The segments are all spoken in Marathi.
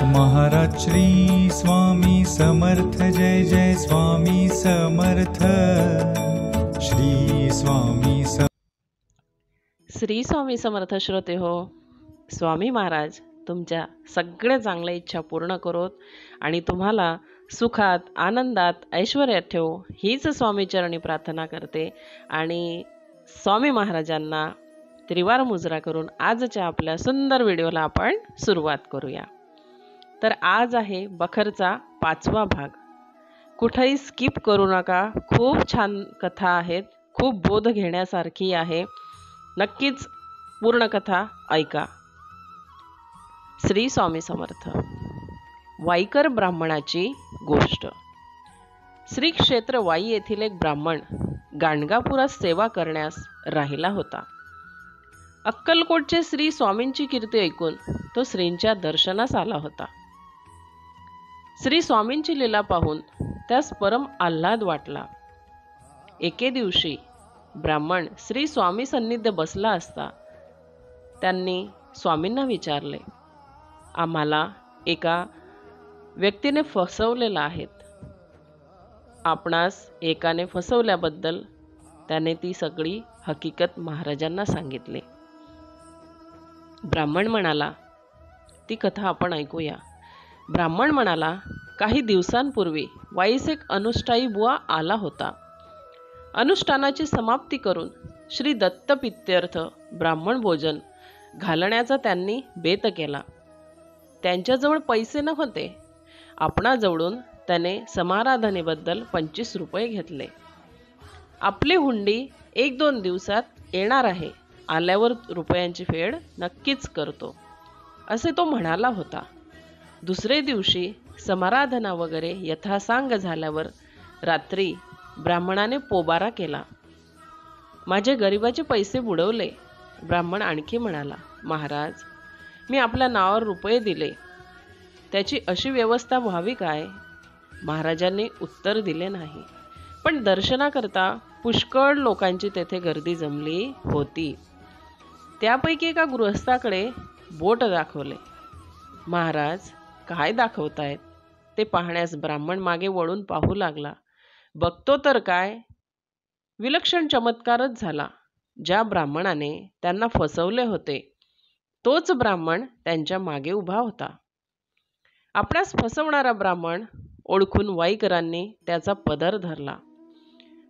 महाराज श्री स्वामी समर्थ, जय जय स्वामी समर्थ, श्री स्वामी श्री स्वामी समर्थ श्रोते हो, स्वामी महाराज तुमच्या सगळ्या चांगल्या इच्छा पूर्ण करोत आणि तुम्हाला सुखात आनंदात ऐश्वर्यात ठेवो हीच स्वामी चरणी प्रार्थना करते। आणि स्वामी महाराजांना त्रिवार मुजरा करून आजच्या आपल्या सुंदर व्हिडिओला आपण सुरुवात करूया। तर आज आहे बखरचा 5वा भाग। कुठेही स्किप करू नका, खूप छान कथा आहेत, खूप बोध घेण्यासारखी आहे, नक्कीच पूर्ण कथा ऐका। श्री स्वामी समर्थ। वाईकर ब्राह्मणाची गोष्ट। श्री क्षेत्र वाई येथील एक ब्राह्मण गाणगापुरात सेवा करण्यास राहिला होता। अक्कलकोटचे श्री स्वामींची कीर्ती ऐकून तो श्रींच्या दर्शनास आला होता। श्री स्वामींची लीला पाहून त्यास परम आल्हाद वाटला। एके दिवशी ब्राह्मण श्री स्वामी सन्निध्य बसला असता त्यांनी स्वामींना विचारले, आम्हाला एका व्यक्तीने फसवलेला आहे। आपणास एकाने फसवल्याबद्दल त्याने ती सगळी हकीकत महाराजांना सांगितली। ब्राह्मण म्हणाला, ती कथा आपण ऐकूया। ब्राह्मण म्हणाला, काही दिवसांपूर्वी वाईस एक अनुष्ठायी बुवा आला होता। अनुष्ठानाची समाप्ती करून श्री दत्त पित्यर्थ ब्राह्मण भोजन घालण्याचा त्यांनी बेत केला। त्यांच्याजवळ पैसे नव्हते। आपणाजवळून त्याने समाराधनेबद्दल 25 रुपये घेतले। आपली हुंडी 1-2 दिवसात येणार आहे, आल्यावर रुपयांची फेड नक्कीच करतो, असे तो म्हणाला होता। दुसरे दिवशी समाराधना वगैरे यथासांग झाल्यावर रात्री ब्राह्मणाने पोबारा केला, माझे गरिबाचे पैसे बुडवले। ब्राह्मण आणखी म्हणाला, महाराज मी आपल्या नावावर रुपये दिले, त्याची अशी व्यवस्था व्हावी काय? महाराजांनी उत्तर दिले नाही, पण दर्शनाकरता पुष्कळ लोकांची तेथे गर्दी जमली होती। त्यापैकी एका गृहस्थाकडे बोट दाखवले। महाराज काय दाखवतायत ते पाहण्यास ब्राह्मण मागे वळून पाहू लागला। बघतो तर काय, विलक्षण चमत्कारच झाला। ज्या ब्राह्मणाने त्यांना फसवले होते तोच ब्राह्मण त्यांच्या मागे उभा होता। आपणास फसवणारा ब्राह्मण ओळखून वाईकरांनी त्याचा पदर धरला।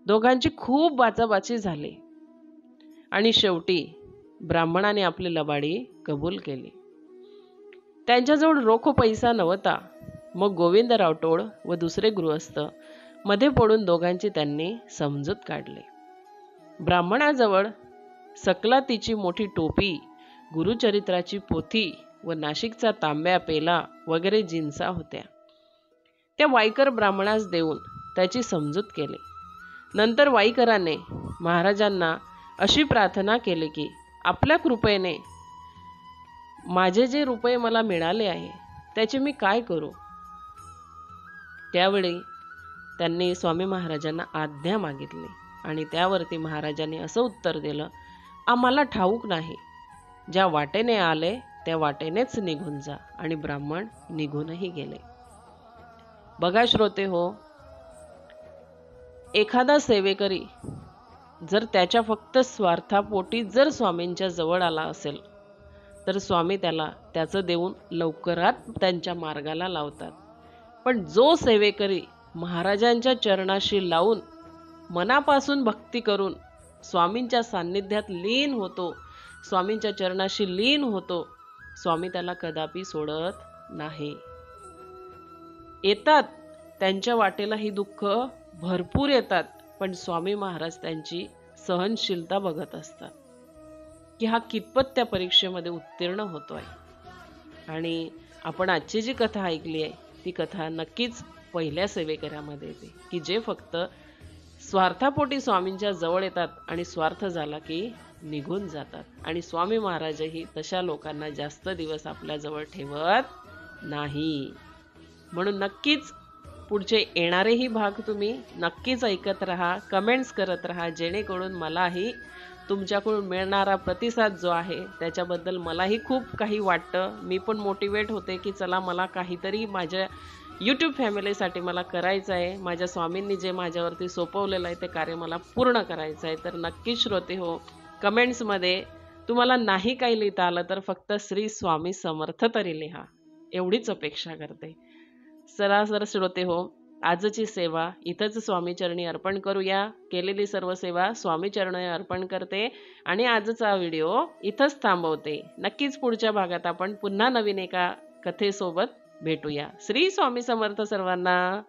दोघांची खूप बाचाबाची झाली आणि शेवटी ब्राह्मणाने आपली लबाडी कबूल केली। त्यांच्याजवळ रोख पैसा नव्हता। मग गोविंदराव टोळ व दुसरे गृहस्थ मध्ये पडून दोघांची त्यांनी समजूत काढली। ब्राह्मणाजवळ सकलातीची मोठी टोपी, गुरुचरित्राची पोथी व नाशिकचा तांब्या पेला वगैरे जिन्सा होत्या। त्या वाईकर ब्राह्मणास देऊन त्याची समजूत केली। नंतर वाईकराने महाराजांना अशी प्रार्थना केली की आपल्या कृपेने माझे जे रुपये मला मिळाले आहे त्याचे मी काय करू? त्यावेळी त्यांनी स्वामी महाराजांना आज्ञा मागितली आणि त्यावरती महाराजांनी असं उत्तर दिलं, आम्हाला ठाऊक नाही, ज्या वाटेने आले त्या वाटेनेच निघून जा। आणि ब्राह्मण निघूनही गेले। बघा श्रोते हो, एखादा सेवेकरी जर त्याच्या फक्त स्वार्थापोटी जर स्वामींच्या जवळ आला असेल तर स्वामी त्याला त्याचं देऊन लवकरात त्यांच्या मार्गाला लावतात। पण जो सेवेकरी महाराजांच्या चरणाशी लावून मनापासून भक्ती करून स्वामींच्या सान्निध्यात लीन होतो, स्वामींच्या चरणाशी लीन होतो, स्वामी त्याला कदापि सोडत नाही। येतात त्यांच्या वाटेला ही दुःख भरपूर येतात, पण स्वामी महाराज त्यांची सहनशीलता बघत असतात की हा कितपत त्या परीक्षेमध्ये उत्तीर्ण होतोय। आणि आपण आजची जी कथा ऐकली आहे ती कथा नक्कीच पहिल्या सेवेकऱ्यामध्ये येते की जे फक्त स्वार्थापोटी स्वामींच्या जवळ येतात आणि स्वार्थ झाला की निघून जातात। आणि स्वामी महाराजही तशा लोकांना जास्त दिवस आपल्या जवळ ठेवत नाही। म्हणून नक्कीच पुढचे येणारेही भाग तुम्ही नक्कीच ऐकत राहा, कमेंट्स करत राहा, जेणेकरून मलाही तुमच्याकडून मिळणारा प्रतिसाद जो आहे त्याच्याबद्दल मलाही खूप काही वाटतं. मी पण मोटिवेट होते की चला मला काहीतरी माझ्या यूट्यूब फॅमिलीसाठी मला करायचं आहे. माझ्या स्वामींनी जे माझ्यावरती सोपवलेलं आहे ते कार्य मला पूर्ण करायचं आहे. तर नक्कीच श्रोते हो, कमेंट्समध्ये तुम्हाला नाही काही लिहिता आलं तर फक्त श्री स्वामी समर्थ तरी लिहा, एवढीच अपेक्षा करते. सरासर श्रोते हो, आजची सेवा इथंच स्वामीचरणी अर्पण करूया. केलेली सर्व सेवा स्वामीचरणी अर्पण करते आणि आजचा व्हिडिओ इथंच थांबवते. नक्कीच पुढच्या भागात आपण पुन्हा नवीन एका कथेसोबत भेटूया. श्री स्वामी समर्थ सर्वांना.